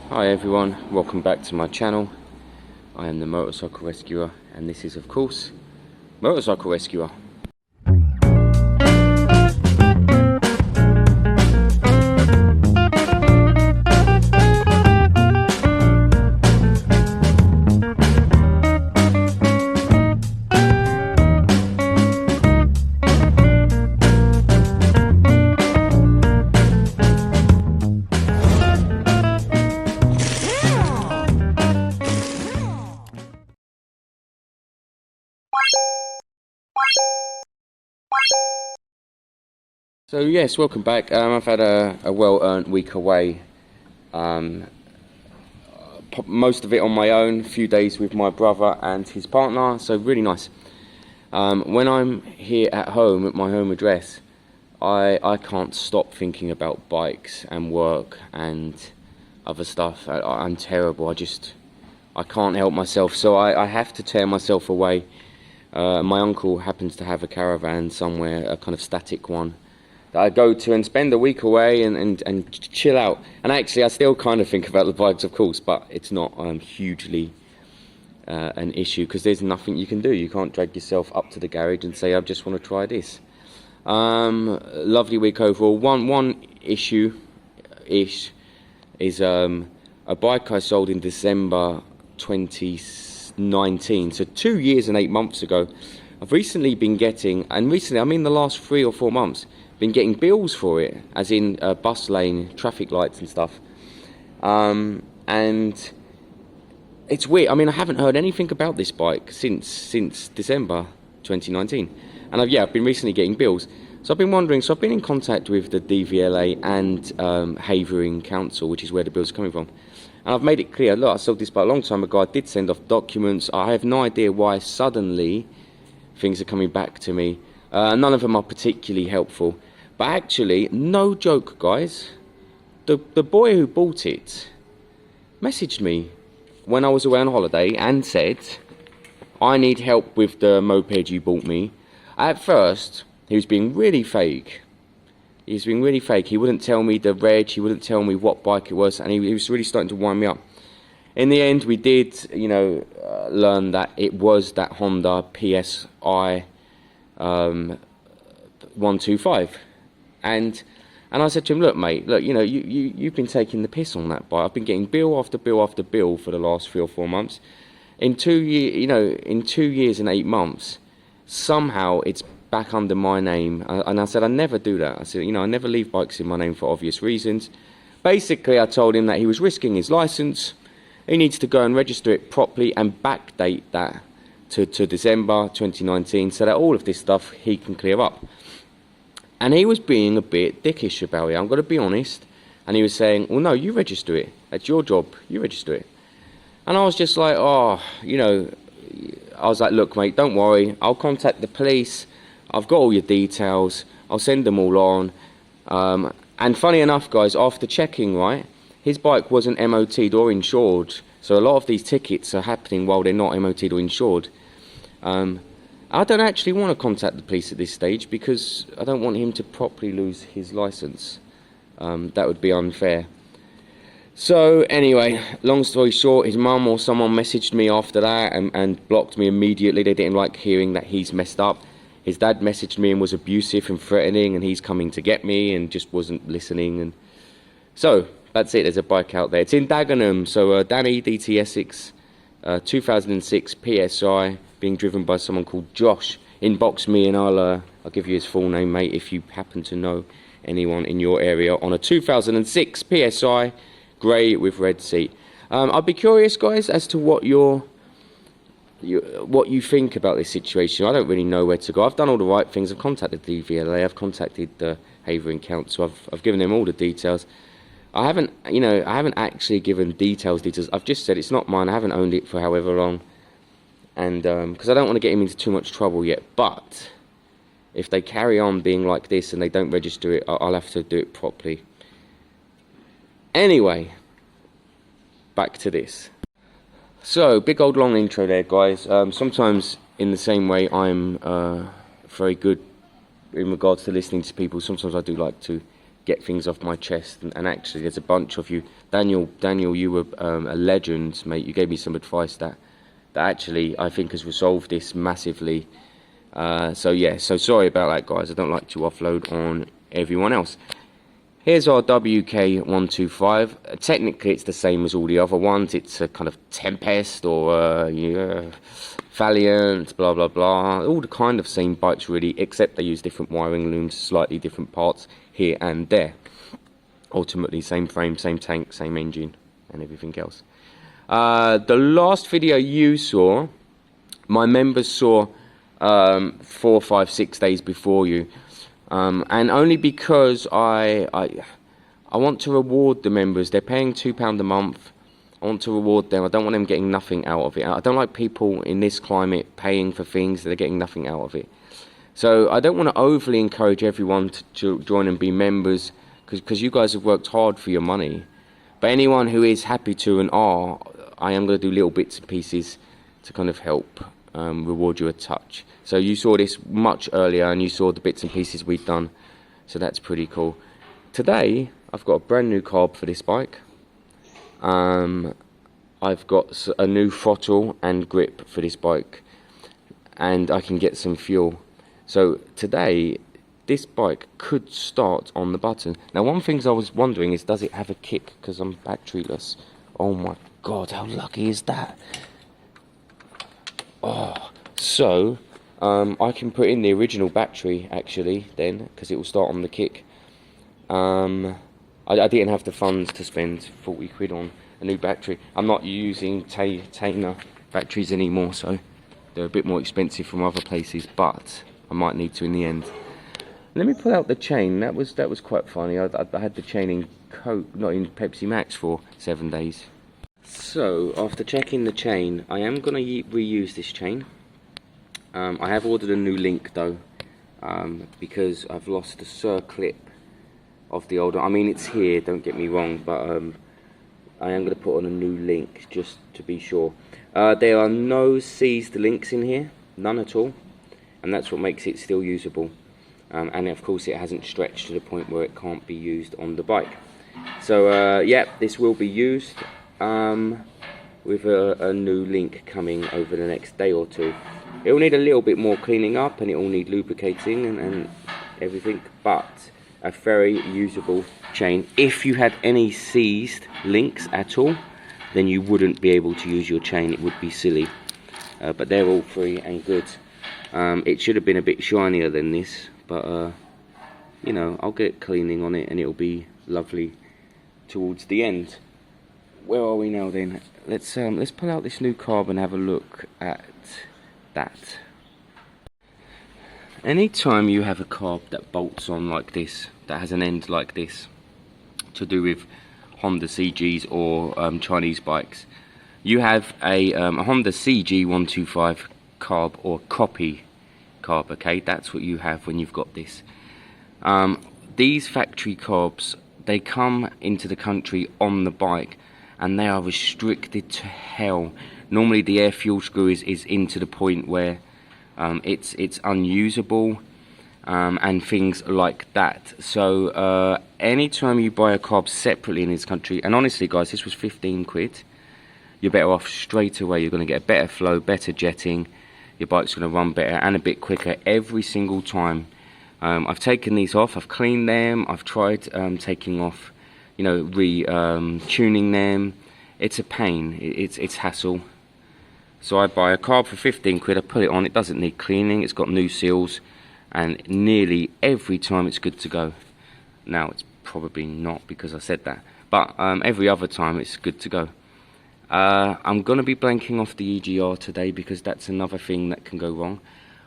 Hi everyone, welcome back to my channel. I am the Motorcycle Rescuer, and this is of course Motorcycle Rescuer. So yes, welcome back. I've had a well-earned week away. Most of it on my own, a few days with my brother and his partner, so really nice. When I'm here at home, at my home address, I can't stop thinking about bikes and work and other stuff. I'm terrible, I can't help myself, so I have to tear myself away. My uncle happens to have a caravan somewhere, a kind of static one, that I go to and spend a week away and chill out. And actually I still kind of think about the bikes, of course, but it's not hugely an issue, because there's nothing you can do. You can't drag yourself up to the garage and say, I just want to try this. Lovely week overall. One issue-ish is a bike I sold in December 2019, so 2 years and 8 months ago. I've recently been getting, and recently I mean the last 3 or 4 months, been getting bills for it, as in bus lane, traffic lights and stuff. And it's weird. I mean, I haven't heard anything about this bike since December 2019, and I've been recently getting bills. So I've been wondering. So I've been in contact with the DVLA and Havering Council, which is where the bills are coming from. And I've made it clear, look, I sold this bike a long time ago. I did send off documents. I have no idea why suddenly things are coming back to me. None of them are particularly helpful. But actually, no joke, guys, the boy who bought it messaged me when I was away on holiday and said, I need help with the moped you bought me. At first, he was being really fake. He was being really fake. He wouldn't tell me the reg, he wouldn't tell me what bike it was, and he was really starting to wind me up. In the end, we did, learn that it was that Honda PSI 125. And I said to him, look, mate, look, you've been taking the piss on that bike. I've been getting bill after bill after bill for the last 3 or 4 months. In 2 years and 8 months, somehow it's back under my name. And I said, I never do that. I said, I never leave bikes in my name for obvious reasons. Basically, I told him that he was risking his license. He needs to go and register it properly and backdate that to December 2019, so that all of this stuff he can clear up. And he was being a bit dickish about it, I'm going to be honest. And he was saying, well, no, you register it. That's your job. You register it. And I was just like, I was like, look, mate, don't worry. I'll contact the police. I've got all your details. I'll send them all on. And funny enough, guys, after checking, right, his bike wasn't MOT'd or insured. So a lot of these tickets are happening while they're not MOT'd or insured. I don't actually want to contact the police at this stage, because I don't want him to properly lose his license. That would be unfair. So anyway, long story short, his mum or someone messaged me after that and blocked me immediately. They didn't like hearing that he's messed up. His dad messaged me and was abusive and threatening, and he's coming to get me, and just wasn't listening. And so that's it. There's a bike out there. It's in Dagenham. So Danny DT Essex, 2006 PSI, being driven by someone called Josh. Inbox me and I'll give you his full name, mate, if you happen to know anyone in your area on a 2006 PSI grey with red seat. I'd be curious, guys, as to what what you think about this situation. I don't really know where to go. I've done all the right things. I've contacted the DVLA. I've contacted the Havering Council. I've given them all the details. I haven't actually given details. I've just said it's not mine. I haven't owned it for however long. And because I don't want to get him into too much trouble yet. But if they carry on being like this and they don't register it, I'll have to do it properly. Anyway, back to this. So, big old long intro there, guys. Sometimes in the same way I'm very good in regards to listening to people, sometimes I do like to get things off my chest. And actually, there's a bunch of you. Daniel, you were a legend, mate. You gave me some advice that actually I think has resolved this massively. So yeah, so sorry about that, guys. I don't like to offload on everyone else. Here's our WK125. Technically, it's the same as all the other ones. It's a kind of Tempest or Valiant, blah blah blah. All the kind of same bikes really, except they use different wiring looms, slightly different parts here and there. Ultimately, same frame, same tank, same engine, and everything else. The last video you saw, my members saw 4, 5, 6 days before you. And only because I want to reward the members. They're paying £2 a month. I want to reward them. I don't want them getting nothing out of it. I don't like people in this climate paying for things that they're getting nothing out of it. So I don't want to overly encourage everyone to join and be members, because you guys have worked hard for your money. But anyone who is happy to and I am going to do little bits and pieces to kind of help reward you a touch. So you saw this much earlier, and you saw the bits and pieces we've done, so that's pretty cool. Today I've got a brand new carb for this bike. I've got a new throttle and grip for this bike, and I can get some fuel. So today this bike could start on the button. Now, one thing I was wondering is, does it have a kick, because I'm batteryless? Oh my god, how lucky is that? Oh, so I can put in the original battery actually then, because it will start on the kick. I didn't have the funds to spend 40 quid on a new battery. I'm not using Tainer batteries anymore, so they're a bit more expensive from other places, but I might need to in the end. Let me pull out the chain. That was quite funny. I had the chain in Coke, not in Pepsi Max, for 7 days. So after checking the chain, I am going to reuse this chain. I have ordered a new link though, because I've lost the circlip of the old one. I mean, it's here, don't get me wrong, but I am going to put on a new link just to be sure. There are no seized links in here, none at all, and that's what makes it still usable. And of course it hasn't stretched to the point where it can't be used on the bike. So yeah, this will be used with a new link coming over the next day or two. It will need a little bit more cleaning up, and it will need lubricating and everything, but a very usable chain. If you had any seized links at all, then you wouldn't be able to use your chain. It would be silly, but they're all free and good. It should have been a bit shinier than this, but you know, I'll get cleaning on it and it'll be lovely towards the end. Where are we now then? Let's pull out this new carb and have a look at that. Anytime you have a carb that bolts on like this, that has an end like this, to do with Honda CGs or Chinese bikes, you have a Honda CG125 carb or copy carb, okay? That's what you have when you've got this. These factory carbs, they come into the country on the bike, and they are restricted to hell. Normally the air fuel screw is into the point where it's unusable, and things like that. So anytime you buy a carb separately in this country, and honestly guys, this was 15 quid, you're better off straight away. You're going to get a better flow, better jetting, your bike's going to run better and a bit quicker every single time. I've taken these off, I've cleaned them, I've tried taking off, you know, tuning them. It's a pain, it's hassle. So I buy a carb for 15 quid, I put it on, it doesn't need cleaning, it's got new seals, and nearly every time it's good to go. Now it's probably not because I said that, but every other time it's good to go. I'm going to be blanking off the EGR today, because that's another thing that can go wrong.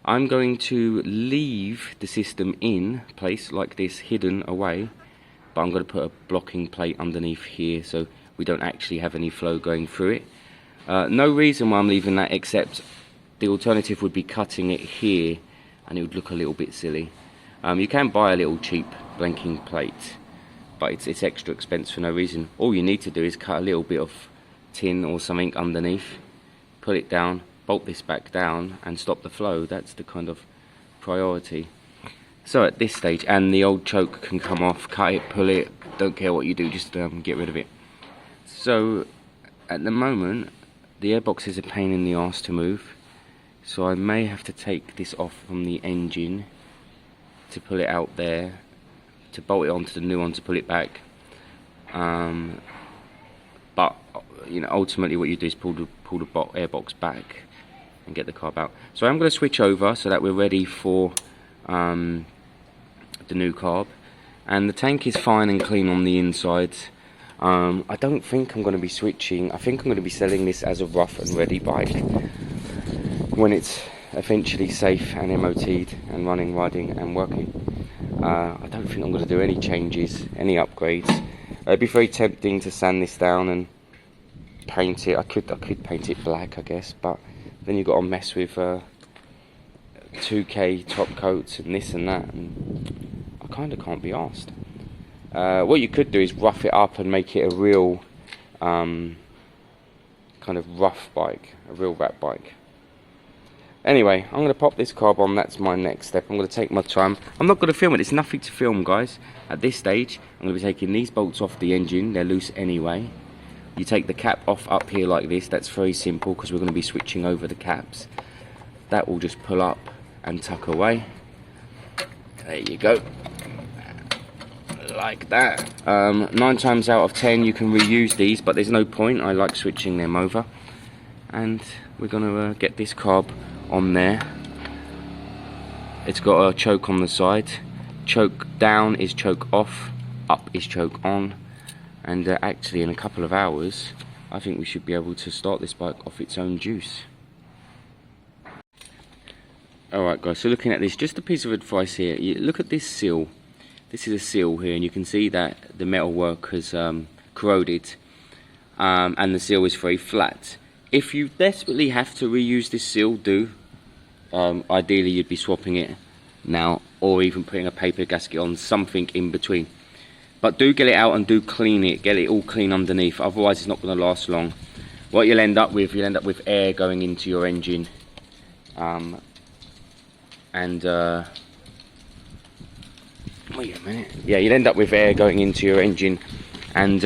I'm going to leave the system in place like this, hidden away, but I'm going to put a blocking plate underneath here so we don't actually have any flow going through it. No reason why I'm leaving that, except the alternative would be cutting it here and it would look a little bit silly. You can buy a little cheap blanking plate, but it's extra expense for no reason. All you need to do is cut a little bit of tin or something underneath, put it down, bolt this back down and stop the flow. That's the kind of priority. So at this stage, and the old choke can come off, cut it, pull it, don't care what you do, just get rid of it. So at the moment, the airbox is a pain in the arse to move, so I may have to take this off from the engine to pull it out there, to bolt it onto the new one to pull it back. But you know, ultimately what you do is pull the airbox back and get the carb out. So I'm going to switch over so that we're ready for the new carb, and the tank is fine and clean on the inside. I don't think I'm going to be switching. I think I'm going to be selling this as a rough and ready bike when it's eventually safe and MOT'd and running, riding and working. I don't think I'm going to do any changes, any upgrades. It'd be very tempting to sand this down and paint it. I could paint it black, I guess, but then you've got to mess with 2K top coats and this and that, and I kind of can't be arsed. What you could do is rough it up and make it a real kind of rough bike, a real rat bike. Anyway, I'm going to pop this carb on. That's my next step. I'm going to take my time. I'm not going to film it. It's nothing to film, guys. At this stage, I'm going to be taking these bolts off the engine. They're loose anyway. You take the cap off up here like this. That's very simple because we're going to be switching over the caps. That will just pull up and tuck away. There you go. Like that. 9 times out of 10 you can reuse these, but there's no point. I like switching them over. And we're going to get this carb on there. It's got a choke on the side. Choke down is choke off, up is choke on, and actually in a couple of hours I think we should be able to start this bike off its own juice. Alright guys, so looking at this, just a piece of advice here. You look at this seal. This is a seal here, and you can see that the metalwork has corroded, and the seal is very flat. If you desperately have to reuse this seal, do. Ideally you'd be swapping it now, or even putting a paper gasket on, something in between. But do get it out and do clean it, get it all clean underneath, otherwise it's not going to last long. What you'll end up with air going into your engine. Wait a minute. Yeah, you'll end up with air going into your engine, and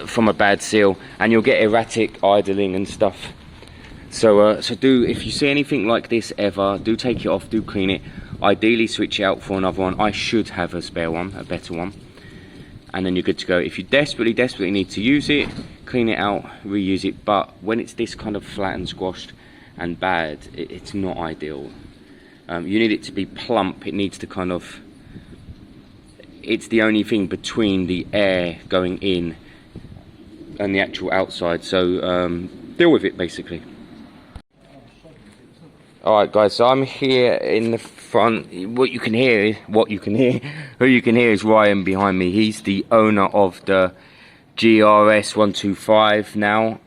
from a bad seal, and you'll get erratic idling and stuff. So do, if you see anything like this ever, do take it off, do clean it. Ideally switch it out for another one. I should have a spare one, a better one, and then you're good to go. If you desperately need to use it, clean it out, reuse it. But when it's this kind of flat and squashed and bad, it's not ideal. You need it to be plump. It needs to kind of, it's the only thing between the air going in and the actual outside, so deal with it basically. Alright guys, so I'm here in the front. Who you can hear is Ryan behind me. He's the owner of the GRS 125 now.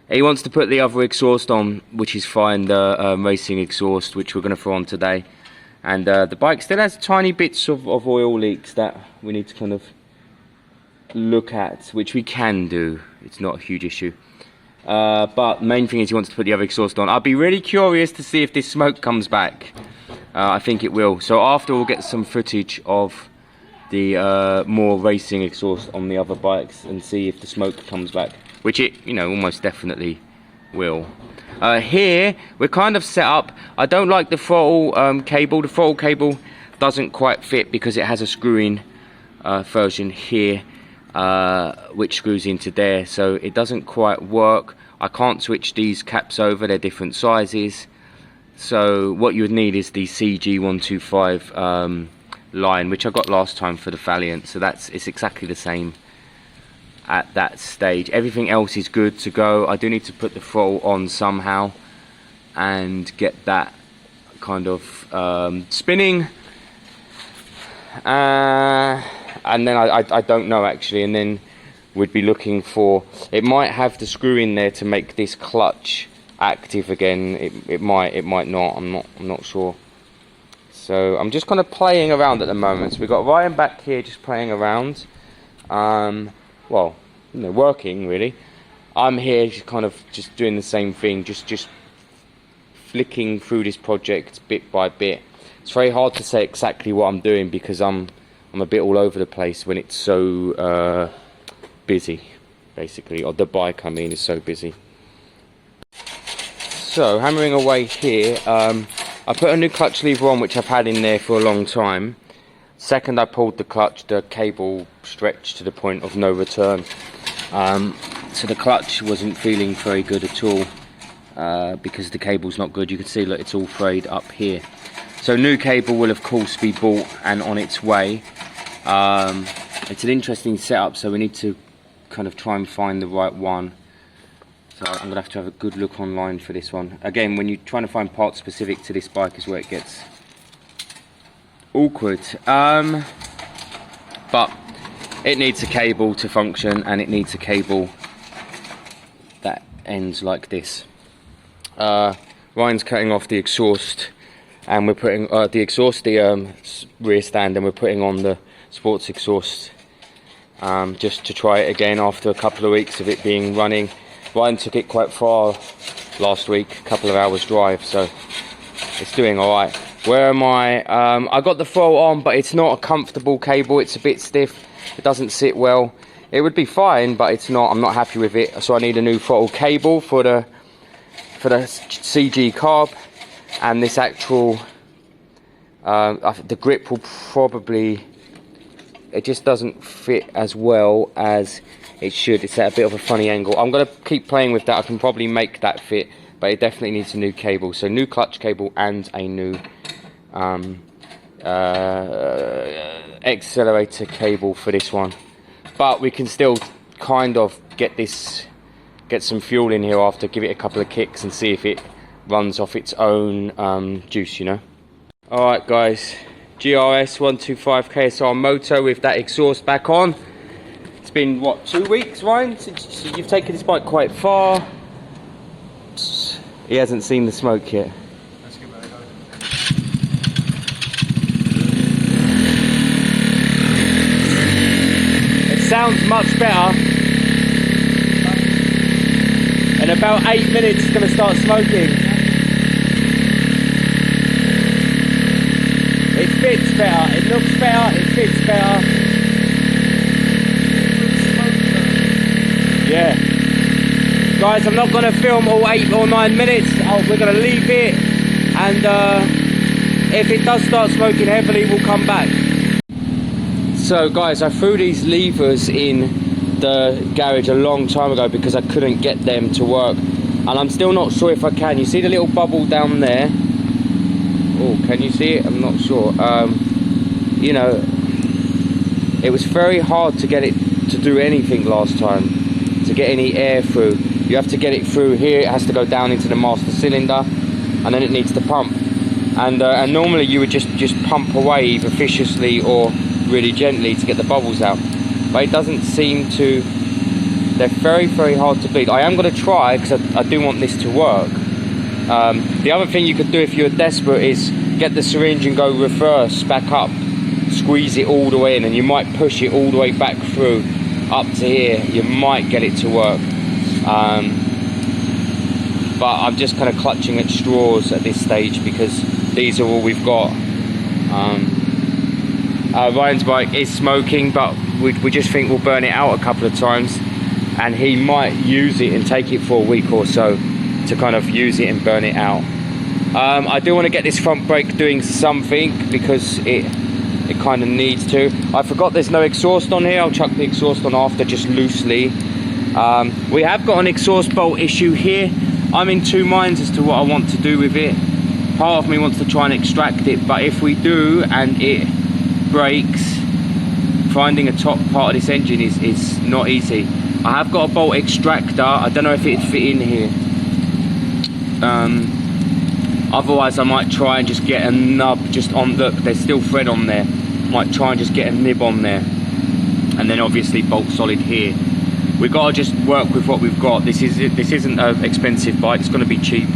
He wants to put the other exhaust on, which is fine, the racing exhaust, which we're going to throw on today. And the bike still has tiny bits of oil leaks that we need to kind of look at, which we can do. It's not a huge issue. But main thing is he wants to put the other exhaust on. I'll be really curious to see if this smoke comes back. I think it will. So after we'll get some footage of the more racing exhaust on the other bikes and see if the smoke comes back, which it, you know, almost definitely will. Here we're kind of set up. I don't like the throttle cable. The throttle cable doesn't quite fit because it has a screw-in version here, which screws into there, so it doesn't quite work. I can't switch these caps over, they're different sizes. So what you would need is the CG125 line, which I got last time for the Valiant, so it's exactly the same at that stage. Everything else is good to go. I do need to put the throttle on somehow and get that kind of spinning, and then I don't know actually, and then we'd be looking for, it might have the screw in there to make this clutch active again. It might not. I'm not sure. So I'm just kind of playing around at the moment. So we've got Ryan back here just playing around, well, you know, working really. I'm here just kind of just doing the same thing, just flicking through this project bit by bit. It's very hard to say exactly what I'm doing because I'm a bit all over the place when it's so busy, basically, or the bike, I mean, is so busy. So, hammering away here, I put a new clutch lever on, which I've had in there for a long time. Second I pulled the clutch, the cable stretched to the point of no return. So the clutch wasn't feeling very good at all because the cable's not good. You can see, look, it's all frayed up here. So new cable will of course be bought and on its way. It's an interesting setup, so we need to kind of try and find the right one. So I'm going to have a good look online for this one. Again, when you're trying to find parts specific to this bike is where it gets awkward. But it needs a cable to function, and it needs a cable that ends like this. Ryan's cutting off the exhaust, and we're putting the rear stand, and we're putting on the sports exhaust just to try it again after a couple of weeks of it being running. Ryan took it quite far last week, a couple of hours drive, so it's doing alright. Where am I? I got the throttle on, but it's not a comfortable cable. It's a bit stiff. It doesn't sit well. It would be fine, but it's not. I'm not happy with it. So I need a new throttle cable for the CG carb, and this actual the grip will probably, it just doesn't fit as well as it should. It's at a bit of a funny angle. I'm going to keep playing with that. I can probably make that fit, but it definitely needs a new cable. So new clutch cable and a new accelerator cable for this one. But we can still kind of get some fuel in here after, give it a couple of kicks and see if it runs off its own juice, you know. Alright guys, GRS 125 KSR moto with that exhaust back on. It's been, what, 2 weeks, Ryan, since you've taken this bike quite far. He hasn't seen the smoke yet. Let's give it a go. It sounds much better. In about 8 minutes, it's going to start smoking. It fits better, it looks better, it fits better. Yeah. Guys, I'm not going to film all 8 or 9 minutes. We're going to leave it, and if it does start smoking heavily, we'll come back. So guys, I threw these levers in the garage a long time ago because I couldn't get them to work, and I'm still not sure if I can. You see the little bubble down there? Oh, can you see it? I'm not sure. You know, it was very hard to get it to do anything last time, to get any air through. You have to get it through here. It has to go down into the master cylinder, and then it needs to pump. And normally you would just pump away either viciously or really gently to get the bubbles out. But it doesn't seem to. They're very, very hard to bleed. I am going to try because I do want this to work. The other thing you could do if you're desperate is get the syringe and go reverse back up, squeeze it all the way in, and you might push it all the way back through up to here. You might get it to work, but I'm just kind of clutching at straws at this stage because these are all we've got. Ryan's bike is smoking, but we just think we'll burn it out a couple of times, and he might use it and take it for a week or so to kind of use it and burn it out. I do want to get this front brake doing something because it kind of needs to. I forgot there's no exhaust on here. I'll chuck the exhaust on after, just loosely. We have got an exhaust bolt issue here. I'm in two minds as to what I want to do with it. Part of me wants to try and extract it, but if we do and it breaks, finding a top part of this engine is not easy. I have got a bolt extractor. I don't know if it'd fit in here. Otherwise I might try and just get a nub just on, look, there's still thread on there. Might try and just get a nib on there, and then obviously bolt solid here. We've got to just work with what we've got. This isn't an expensive bike. It's going to be cheap.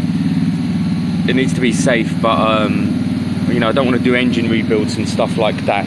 It needs to be safe, but you know, I don't want to do engine rebuilds and stuff like that.